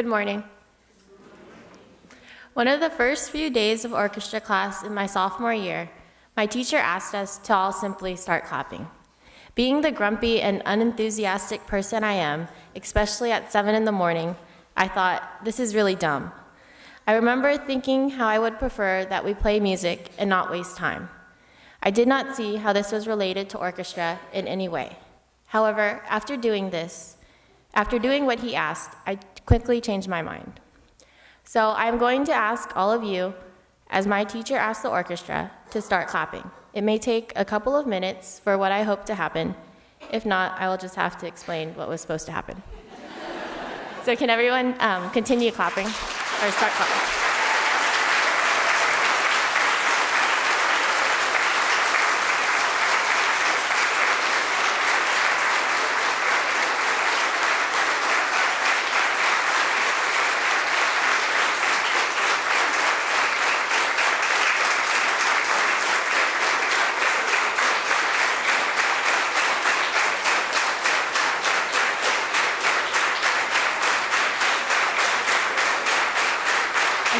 Good morning. One of the first few days of orchestra class in my sophomore year, my teacher asked us to all simply start clapping. Being the grumpy and unenthusiastic person I am, especially at 7 in the morning, I thought, this is really dumb. I remember thinking how I would prefer that we play music and not waste time. I did not see how this was related to orchestra in any way. However, after doing what he asked, I quickly changed my mind. So I'm going to ask all of you, as my teacher asked the orchestra, to start clapping. It may take a couple of minutes for what I hope to happen. If not, I will just have to explain what was supposed to happen. So can everyone continue clapping, or start clapping?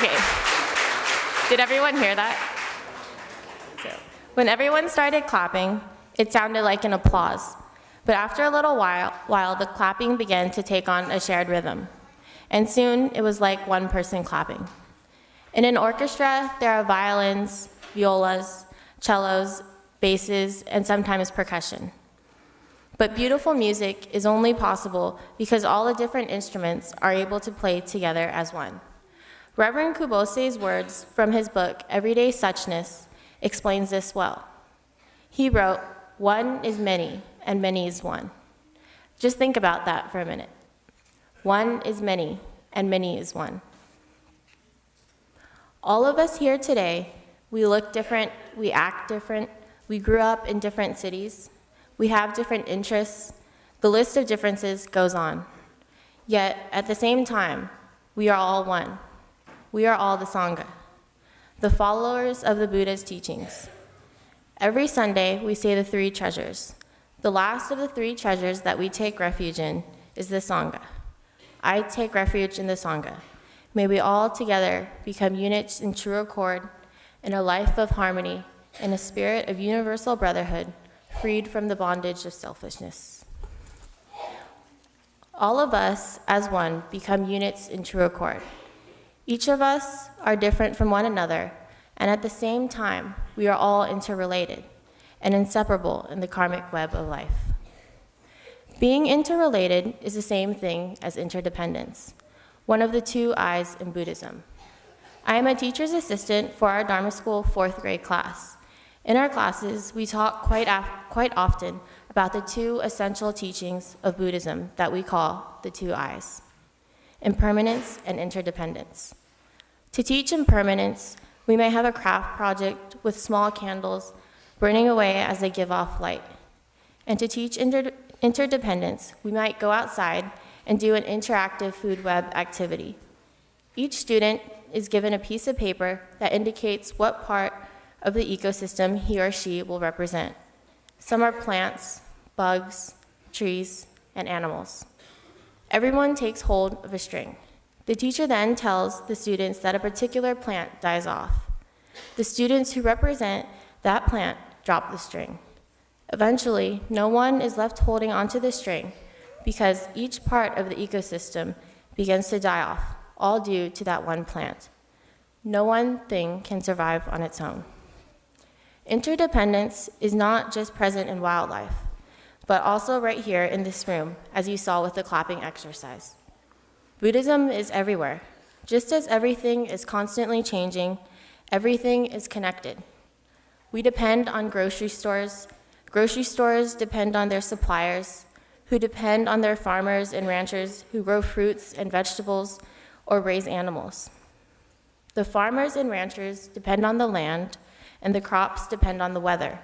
Okay, did everyone hear that? So, when everyone started clapping, it sounded like an applause. But after a little while, the clapping began to take on a shared rhythm. And soon, it was like one person clapping. In an orchestra, there are violins, violas, cellos, basses, and sometimes percussion. But beautiful music is only possible because all the different instruments are able to play together as one. Reverend Kubose's words from his book, Everyday Suchness, explains this well. He wrote, "One is many, and many is one." Just think about that for a minute. One is many, and many is one. All of us here today, we look different, we act different, we grew up in different cities, we have different interests, the list of differences goes on. Yet, at the same time, we are all one. We are all the Sangha, the followers of the Buddha's teachings. Every Sunday, we say the three treasures. The last of the three treasures that we take refuge in is the Sangha. I take refuge in the Sangha. May we all together become units in true accord, in a life of harmony, in a spirit of universal brotherhood, freed from the bondage of selfishness. All of us, as one, become units in true accord. Each of us are different from one another, and at the same time, we are all interrelated and inseparable in the karmic web of life. Being interrelated is the same thing as interdependence, one of the two I's in Buddhism. I am a teacher's assistant for our Dharma School 4th grade class. In our classes, we talk quite often about the two essential teachings of Buddhism that we call the two I's: impermanence and interdependence. To teach impermanence, we may have a craft project with small candles burning away as they give off light. And to teach interdependence, we might go outside and do an interactive food web activity. Each student is given a piece of paper that indicates what part of the ecosystem he or she will represent. Some are plants, bugs, trees, and animals. Everyone takes hold of a string. The teacher then tells the students that a particular plant dies off. The students who represent that plant drop the string. Eventually, no one is left holding onto the string because each part of the ecosystem begins to die off, all due to that one plant. No one thing can survive on its own. Interdependence is not just present in wildlife, but also right here in this room, as you saw with the clapping exercise. Buddhism is everywhere. Just as everything is constantly changing, everything is connected. We depend on grocery stores. Grocery stores depend on their suppliers, who depend on their farmers and ranchers who grow fruits and vegetables or raise animals. The farmers and ranchers depend on the land, and the crops depend on the weather.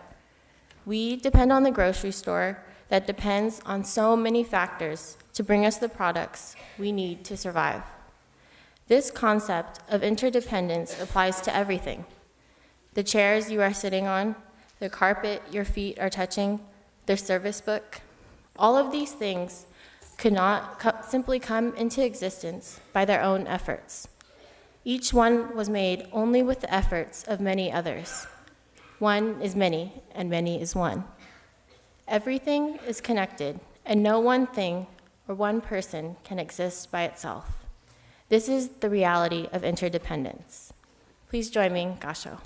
We depend on the grocery store that depends on so many factors to bring us the products we need to survive. This concept of interdependence applies to everything. The chairs you are sitting on, the carpet your feet are touching, the service book, all of these things could not simply come into existence by their own efforts. Each one was made only with the efforts of many others. One is many, and many is one. Everything is connected, and no one thing or one person can exist by itself. This is the reality of interdependence. Please join me in Gasho.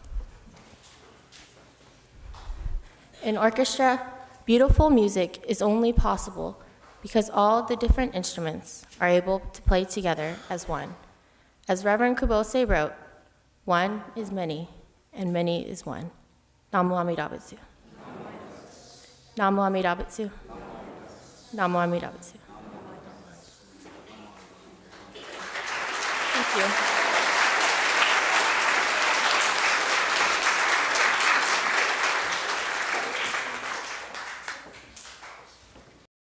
In orchestra, beautiful music is only possible because all the different instruments are able to play together as one. As Reverend Kubose wrote, one is many, and many is one. Namu Amida Butsu. Namu Amida Butsu. Namu Amida Butsu. Thank you.